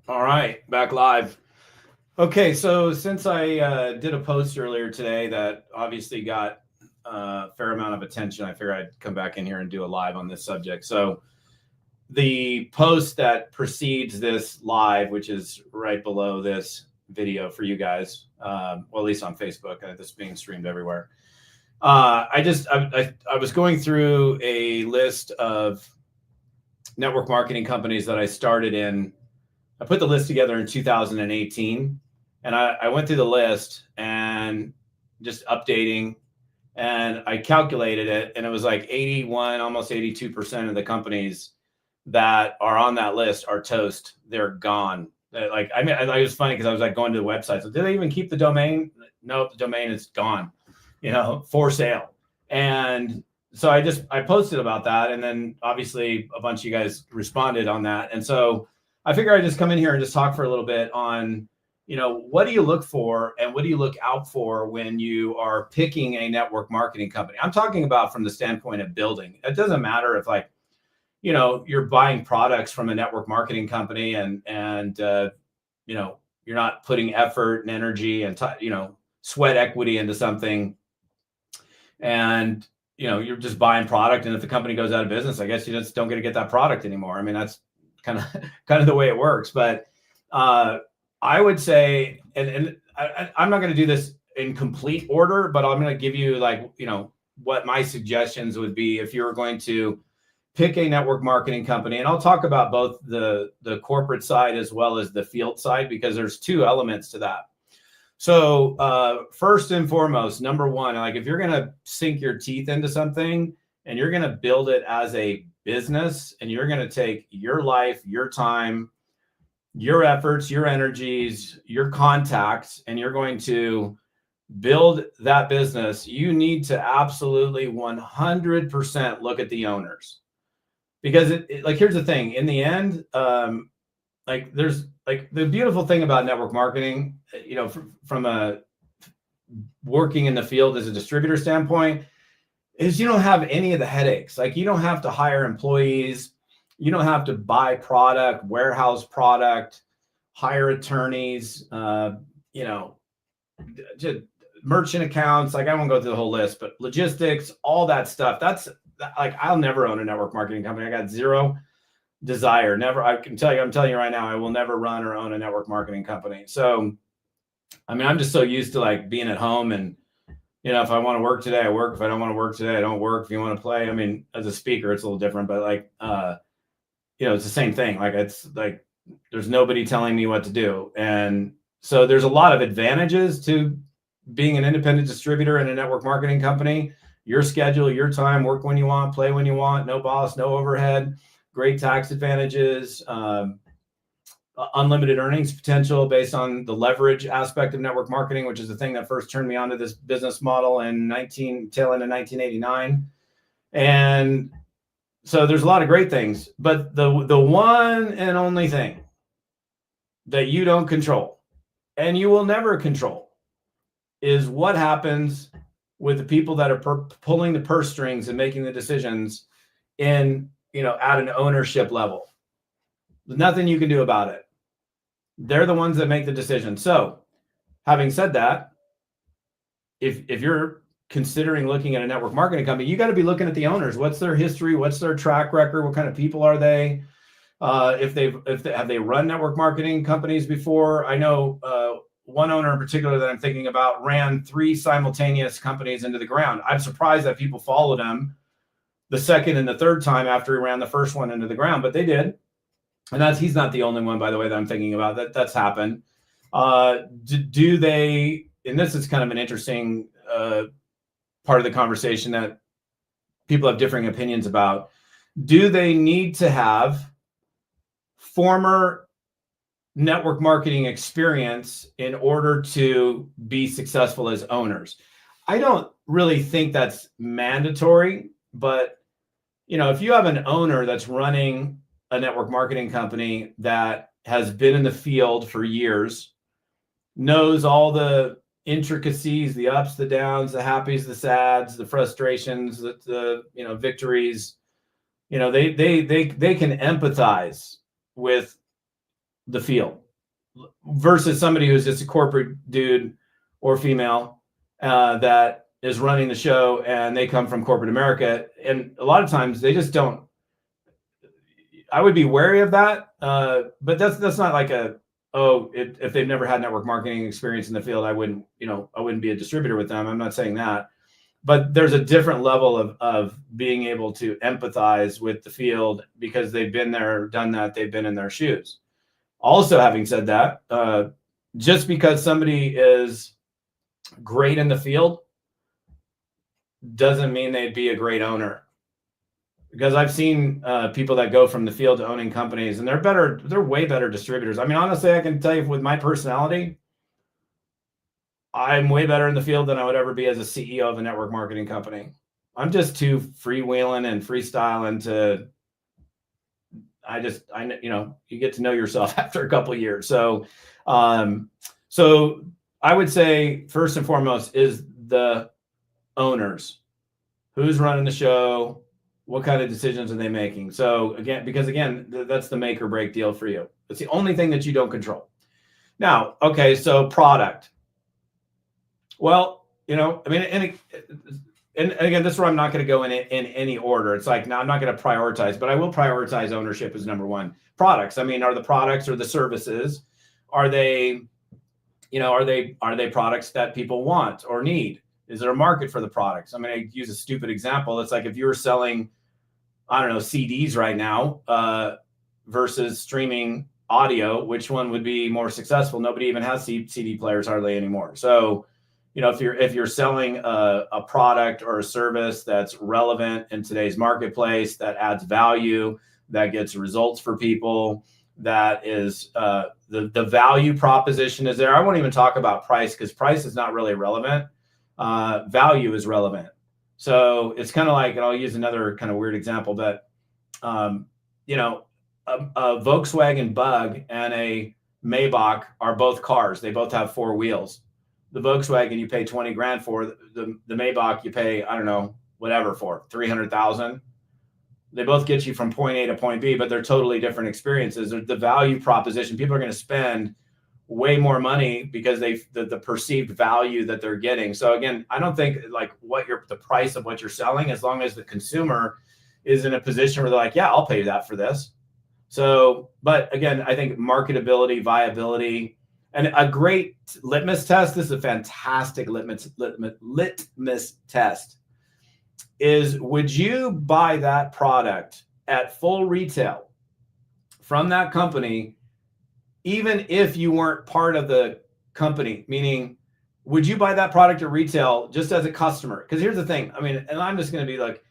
All right, back live. Okay, so since I did a post earlier today that obviously got a fair amount of attention, I figured I'd come back in here and do a live on this subject. So the post that precedes this live, which is right below this video for you guys, well, at least on Facebook, this is being streamed everywhere. I was going through a list of network marketing companies that I started in. I put the list together in 2018, and I went through the list and just updating, and I calculated it, and it was like 81, almost 82% of the companies that are on that list are toast. They're gone. Like, I mean, it was funny because I was like going to the website. So did they even keep the domain? Nope, the domain is gone, for sale. And so I posted about that, and then obviously a bunch of you guys responded on that. And so I figure I'd just come in here and just talk for a little bit on, what do you look for and what do you look out for when you are picking a network marketing company? I'm talking about from the standpoint of building. It doesn't matter if you're buying products from a network marketing company and you're not putting effort and energy and sweat equity into something, and you're just buying product, and if the company goes out of business, I guess you just don't get that product anymore. I mean, that's kind of the way it works. But I would say, and I'm not going to do this in complete order, but I'm going to give you what my suggestions would be if you were going to pick a network marketing company. And I'll talk about both the corporate side as well as the field side, because there's two elements to that. So first and foremost, number one, like if you're going to sink your teeth into something and you're going to build it as a business, and you're going to take your life, your time, your efforts, your energies, your contacts, and you're going to build that business, you need to absolutely 100% look at the owners. Because here's the thing, in the end, there's the beautiful thing about network marketing, from a working in the field as a distributor standpoint, is you don't have any of the headaches. Like, you don't have to hire employees, you don't have to buy product, warehouse product, hire attorneys, just merchant accounts. Like, I won't go through the whole list, but logistics, all that stuff. That's like, I'll never own a network marketing company. I got zero desire. Never. I'm telling you right now, I will never run or own a network marketing company. So, I mean, I'm just so used to being at home, and if I want to work today, I work. If I don't want to work today, I don't work. If you want to play, I mean, as a speaker, it's a little different, but it's the same thing. It's like there's nobody telling me what to do. And so there's a lot of advantages to being an independent distributor in a network marketing company. Your schedule, your time, work when you want, play when you want, no boss, no overhead, great tax advantages, unlimited earnings potential based on the leverage aspect of network marketing, which is the thing that first turned me onto this business model in tail end of 1989. And so there's a lot of great things, but the one and only thing that you don't control, and you will never control, is what happens with the people that are pulling the purse strings and making the decisions at an ownership level. There's nothing you can do about it. They're the ones that make the decision. So, having said that, if you're considering looking at a network marketing company, you got to be looking at the owners. What's their history? What's their track record? What kind of people are they? Have they run network marketing companies before? I know one owner in particular that I'm thinking about ran 3 simultaneous companies into the ground. I'm surprised that people followed him the second and the third time after he ran the first one into the ground, but they did. And he's not the only one, by the way, that I'm thinking about that's happened. Do they, and this is kind of an interesting part of the conversation that people have differing opinions about. Do they need to have former network marketing experience in order to be successful as owners? I don't really think that's mandatory, but if you have an owner that's running a network marketing company that has been in the field for years, knows all the intricacies, the ups, the downs, the happies, the sads, the frustrations, the victories, they can empathize with the field versus somebody who's just a corporate dude or female that is running the show, and they come from corporate America. And a lot of times they just don't. I would be wary of that, but that's not like if they've never had network marketing experience in the field, I wouldn't be a distributor with them. I'm not saying that, but there's a different level of being able to empathize with the field because they've been there, done that, they've been in their shoes. Also, having said that, just because somebody is great in the field doesn't mean they'd be a great owner. Because I've seen people that go from the field to owning companies, and they're way better distributors. I mean, honestly, I can tell you with my personality, I'm way better in the field than I would ever be as a CEO of a network marketing company. I'm just too freewheeling and freestyling you get to know yourself after a couple of years. So I would say first and foremost is the owners. Who's running the show? What kind of decisions are they making? So because that's the make or break deal for you. It's the only thing that you don't control. Now, okay, so product. Well, I mean, and again, this is where I'm not going to go in any order. It's like, now I'm not going to prioritize, but I will prioritize ownership as number one. Products. I mean, are the products or the services, are they products that people want or need? Is there a market for the products? I mean, I use a stupid example. It's like if you were selling, I don't know, CDs right now versus streaming audio, which one would be more successful? Nobody even has CD players hardly anymore. So, if you're selling a product or a service that's relevant in today's marketplace, that adds value, that gets results for people, that is the value proposition is there. I won't even talk about price because price is not really relevant. Value is relevant. So it's kind of like, and I'll use another kind of weird example, but a Volkswagen Bug and a Maybach are both cars. They both have four wheels. The Volkswagen you pay 20 grand for, the Maybach you pay, I don't know, whatever for, 300,000. They both get you from point A to point B, but they're totally different experiences. The value proposition, people are going to spend way more money because the perceived value that they're getting. So again, I don't think like the price of what you're selling, as long as the consumer is in a position where they're like, yeah, I'll pay that for this. So, but again, I think marketability, viability, and a great litmus test, this is a fantastic litmus test, is would you buy that product at full retail from that company, even if you weren't part of the company? Meaning, would you buy that product at retail just as a customer? Because here's the thing. I mean, and I'm just going to be like,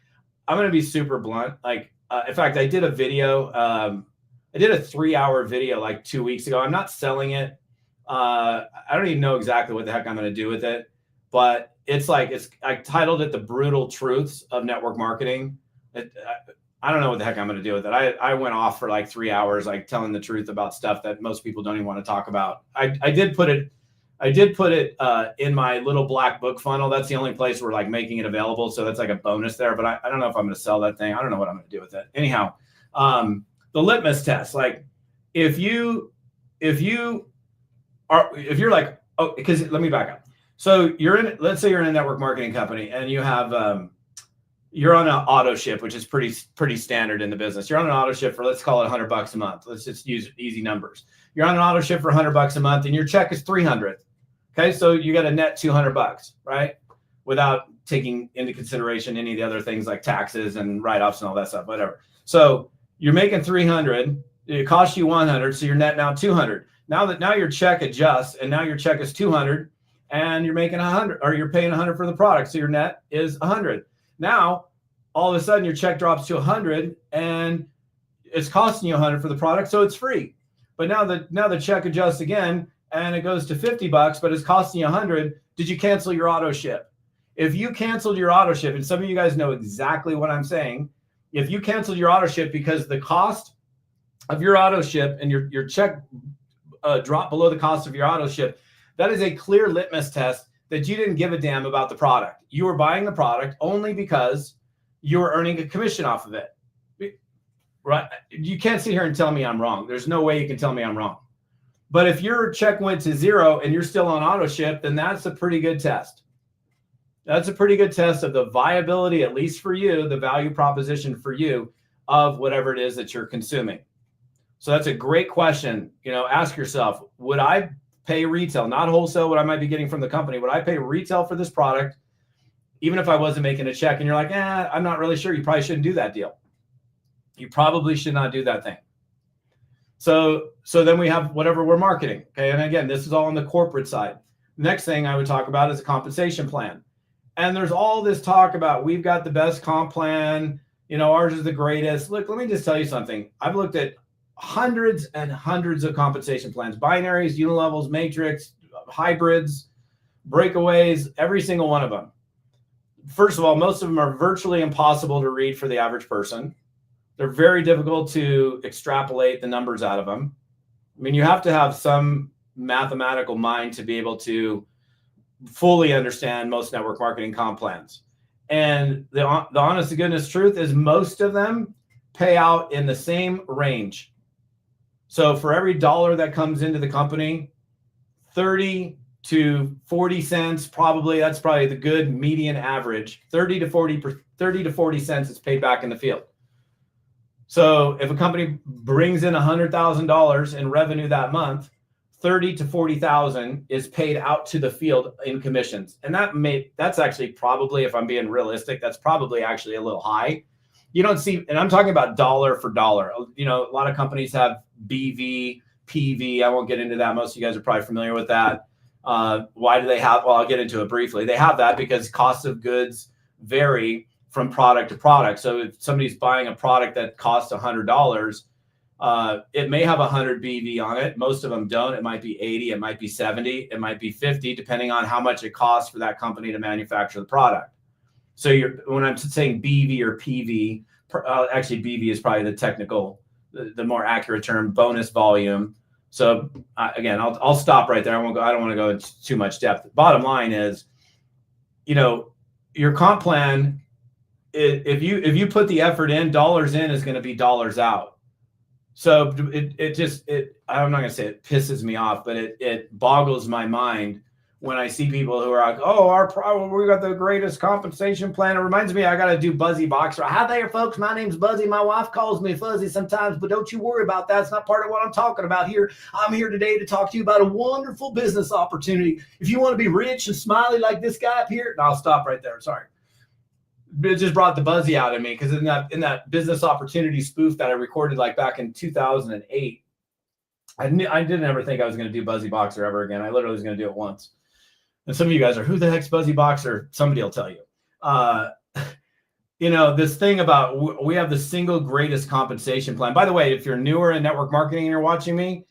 I'm going to be super blunt. Like, in fact, I did a video. I did a 3-hour video like 2 weeks ago. I'm not selling it. I don't even know exactly what the heck I'm going to do with it, but I titled it The Brutal Truths of Network Marketing. I don't know what the heck I'm going to do with it. I went off for like 3 hours, like telling the truth about stuff that most people don't even want to talk about. I did put it in my little black book funnel. That's the only place we're like making it available. So that's like a bonus there, but I don't know if I'm going to sell that thing. I don't know what I'm going to do with it. Anyhow, the litmus test, like if you're like, oh, because let me back up. So let's say you're in a network marketing company and you have, you're on an auto ship, which is pretty standard in the business. You're on an auto ship for, let's call it $100 a month. Let's just use easy numbers. You're on an auto ship for $100 a month and your check is $300. Okay. So you got a net $200, right? Without taking into consideration any of the other things like taxes and write-offs and all that stuff, whatever. So you're making $300, it costs you $100. So you're net now $200. Now your check adjusts and now your check is $200 and you're making $100, or you're paying $100 for the product. So your net is $100. Now, all of a sudden your check drops to $100 and it's costing you $100 for the product. So it's free. But now the check adjusts again and it goes to $50, but it's costing you $100. Did you cancel your auto ship? If you canceled your auto ship, and some of you guys know exactly what I'm saying, if you canceled your auto ship because the cost of your auto ship and your check dropped below the cost of your auto ship, that is a clear litmus test that you didn't give a damn about the product. You were buying the product only because you were earning a commission off of it. Right? You can't sit here and tell me I'm wrong. There's no way you can tell me I'm wrong. But if your check went to 0 and you're still on auto ship, then that's a pretty good test. That's a pretty good test of the viability, at least for you, the value proposition for you of whatever it is that you're consuming. So that's a great question. Ask yourself, would I pay retail, not wholesale, what I might be getting from the company? Would I pay retail for this product, even if I wasn't making a check? And you're like, I'm not really sure. You probably shouldn't do that deal. You probably should not do that thing. So then we have whatever we're marketing. Okay. And again, this is all on the corporate side. Next thing I would talk about is a compensation plan. And there's all this talk about we've got the best comp plan. Ours is the greatest. Look, let me just tell you something. I've looked at hundreds and hundreds of compensation plans, binaries, unilevels, matrix, hybrids, breakaways, every single one of them. First of all, most of them are virtually impossible to read for the average person. They're very difficult to extrapolate the numbers out of them. I mean, you have to have some mathematical mind to be able to fully understand most network marketing comp plans. And the honest to goodness truth is most of them pay out in the same range. So for every dollar that comes into the company, 30 to 40 cents, that's probably the good median average. 30 to 40 cents is paid back in the field. So if a company brings in $100,000 in revenue that month, 30 to 40,000 is paid out to the field in commissions. And that's actually probably, if I'm being realistic, that's probably actually a little high. You don't see, and I'm talking about dollar for dollar. A lot of companies have BV, PV. I won't get into that. Most of you guys are probably familiar with that. Why do they have, well, I'll get into it briefly. They have that because costs of goods vary from product to product. So if somebody's buying a product that costs $100, it may have 100 BV on it. Most of them don't. It might be 80, it might be 70, it might be 50, depending on how much it costs for that company to manufacture the product. So when I'm saying BV or PV, actually BV is probably the technical, the more accurate term, bonus volume. So again, I'll stop right there. I don't want to go into too much depth. Bottom line is, your comp plan, if you put the effort in, dollars in is going to be dollars out. So I'm not going to say it pisses me off, but it boggles my mind when I see people who are like, oh, we got the greatest compensation plan. It reminds me, I got to do Buzzy Boxer. Hi there, folks. My name's Buzzy. My wife calls me Fuzzy sometimes, but don't you worry about that. It's not part of what I'm talking about here. I'm here today to talk to you about a wonderful business opportunity. If you want to be rich and smiley like this guy up here, and I'll stop right there. Sorry. It just brought the Buzzy out of me because in that business opportunity spoof that I recorded like back in 2008, I didn't ever think I was going to do Buzzy Boxer ever again. I literally was going to do it once. And some of you guys are, who the heck's Buzzy Boxer? Somebody will tell you. This thing about we have the single greatest compensation plan. By the way, if you're newer in network marketing and you're watching me,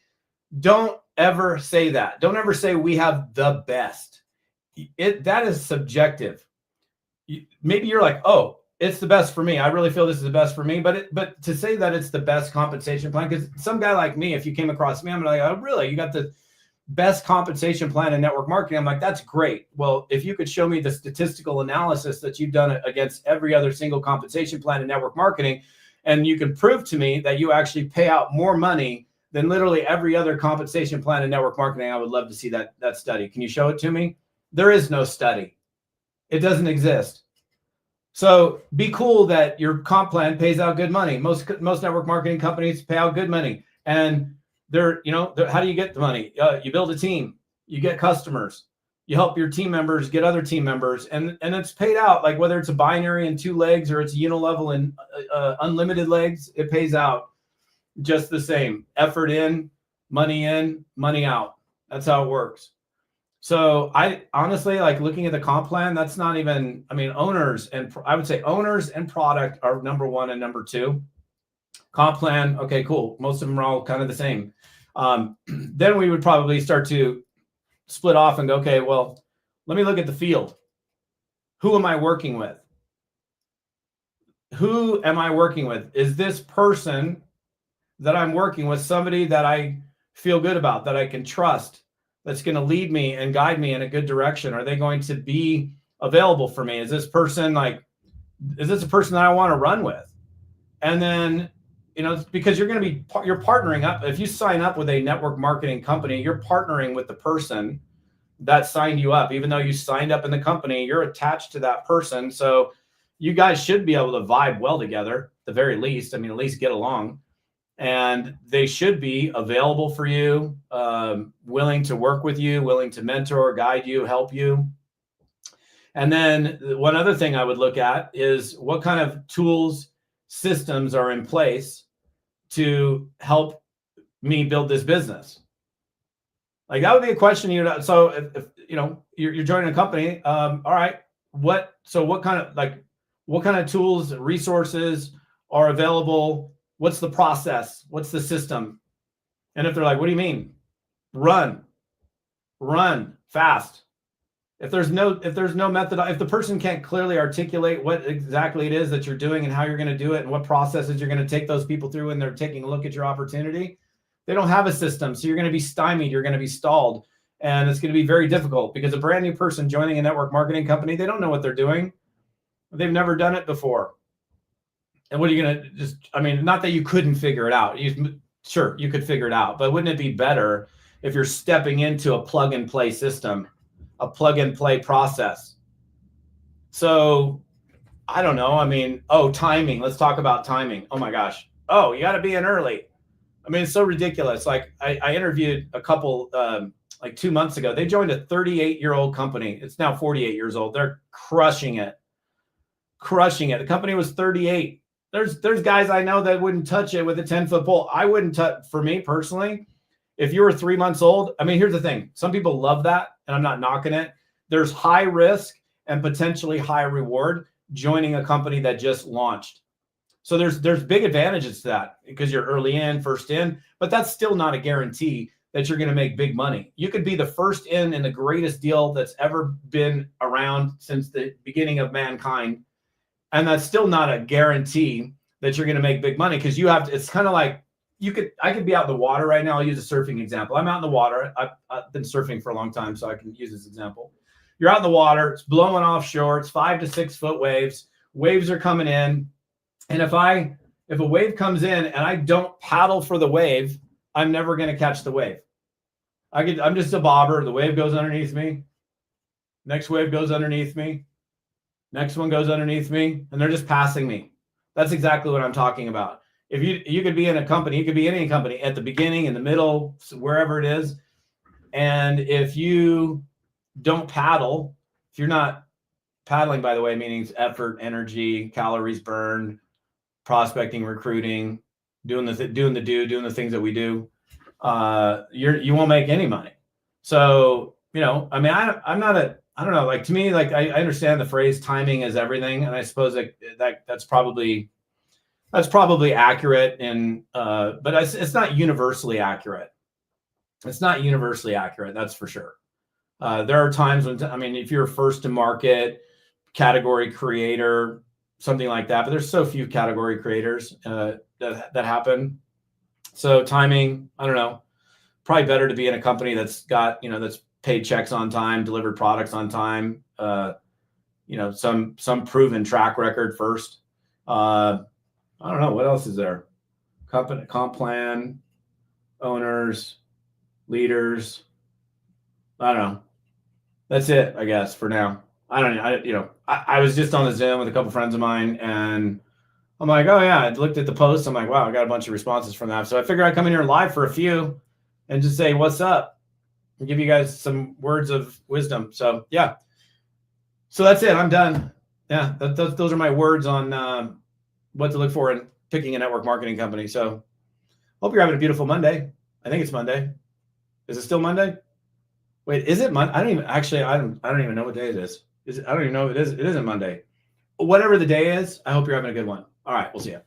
don't ever say that. Don't ever say we have the best. That is subjective. Maybe you're like, oh, it's the best for me. I really feel this is the best for me. But to say that it's the best compensation plan, because some guy like me, if you came across me, I'm like, oh, really? You got the best compensation plan in network marketing? I'm like, that's great. Well, if you could show me the statistical analysis that you've done against every other single compensation plan in network marketing, and you can prove to me that you actually pay out more money than literally every other compensation plan in network marketing, I would love to see that study. Can you show it to me? There is no study. It doesn't exist. So be cool that your comp plan pays out good money. Most network marketing companies pay out good money. And how do you get the money? You build a team, you get customers, you help your team members get other team members, and it's paid out. Like whether it's a binary and 2 legs or it's unilevel and unlimited legs, it pays out just the same. Effort in, money out. That's how it works. So I honestly, like looking at the comp plan, that's not even, owners, and I would say owners and product are number 1 and number 2. Comp plan, okay, cool. Most of them are all kind of the same. Then we would probably start to split off and go, okay, well, let me look at the field. Who am I working with? Who am I working with? Is this person that I'm working with somebody that I feel good about, that I can trust, that's going to lead me and guide me in a good direction? Are they going to be available for me? Is this a person that I want to run with? And then, because you're partnering up. If you sign up with a network marketing company, you're partnering with the person that signed you up. Even though you signed up in the company, you're attached to that person. So you guys should be able to vibe well together, at the very least. I mean, at least get along. And they should be available for you, willing to work with you, willing to mentor, guide you, help you. And then one other thing I would look at is what kind of tools, systems are in place to help me build this business. Like that would be a question. So if you're joining a company, all right, what kind of tools, resources are available? What's the process? What's the system? And if they're like, what do you mean? Run fast. If there's no method, if the person can't clearly articulate what exactly it is that you're doing and how you're going to do it and what processes you're going to take those people through when they're taking a look at your opportunity, they don't have a system. So you're going to be stymied, you're going to be stalled, and it's going to be very difficult because a brand new person joining a network marketing company, they don't know what they're doing. They've never done it before. And what are you going to not that you couldn't figure it out. Sure, you could figure it out, but wouldn't it be better if you're stepping into a plug and play system, a plug and play process? So I don't know. Timing. Let's talk about timing. Oh my gosh. Oh, you got to be in early. I mean, it's so ridiculous. Like I interviewed a couple like 2 months ago. They joined a 38-year-old company. It's now 48 years old. They're crushing it. The company was 38. There's guys I know that wouldn't touch it with a 10-foot pole. I wouldn't touch. For me personally, if you were 3 months old, here's the thing. Some people love that, and I'm not knocking it. There's high risk and potentially high reward joining a company that just launched. So there's big advantages to that because you're early in, first in, but that's still not a guarantee that you're going to make big money. You could be the first in the greatest deal that's ever been around since the beginning of mankind. And that's still not a guarantee that you're going to make big money because you have to, it's kind of like I could be out in the water right now. I'll use a surfing example. I'm out in the water. I've been surfing for a long time, so I can use this example. You're out in the water. It's blowing offshore. It's 5 to 6 foot waves. Waves are coming in. And if a wave comes in and I don't paddle for the wave, I'm never going to catch the wave. I'm just a bobber. The wave goes underneath me. Next wave goes underneath me. Next one goes underneath me, and they're just passing me. That's exactly what I'm talking about. If you could be in a company, you could be in any company at the beginning, in the middle, wherever it is. And if you don't paddle, if you're not paddling, by the way, meaning effort, energy, calories burned, prospecting, recruiting, doing the things that we do, you won't make any money. So, I don't know, like to me, like I understand the phrase timing is everything. And I suppose that's probably accurate but it's not universally accurate. It's not universally accurate. That's for sure. There are times when, if you're first to market, category creator, something like that, but there's so few category creators that happen. So timing, I don't know, probably better to be in a company that's got, that's paid checks on time, delivered products on time, some proven track record first. I don't know. What else is there? Company, comp plan, owners, leaders. I don't know. That's it, I guess, for now. I don't know. I was just on the Zoom with a couple friends of mine, and I'm like, oh yeah, I looked at the post. I'm like, wow, I got a bunch of responses from that. So I figured I'd come in here live for a few and just say, what's up? And give you guys some words of wisdom. So yeah. So that's it. I'm done. Yeah. Those are my words on what to look for in picking a network marketing company. So hope you're having a beautiful Monday. I think it's Monday. Is it still Monday? Wait, is it Monday? I don't even know what day it is. I don't even know if it is. It isn't Monday. Whatever the day is, I hope you're having a good one. All right. We'll see you.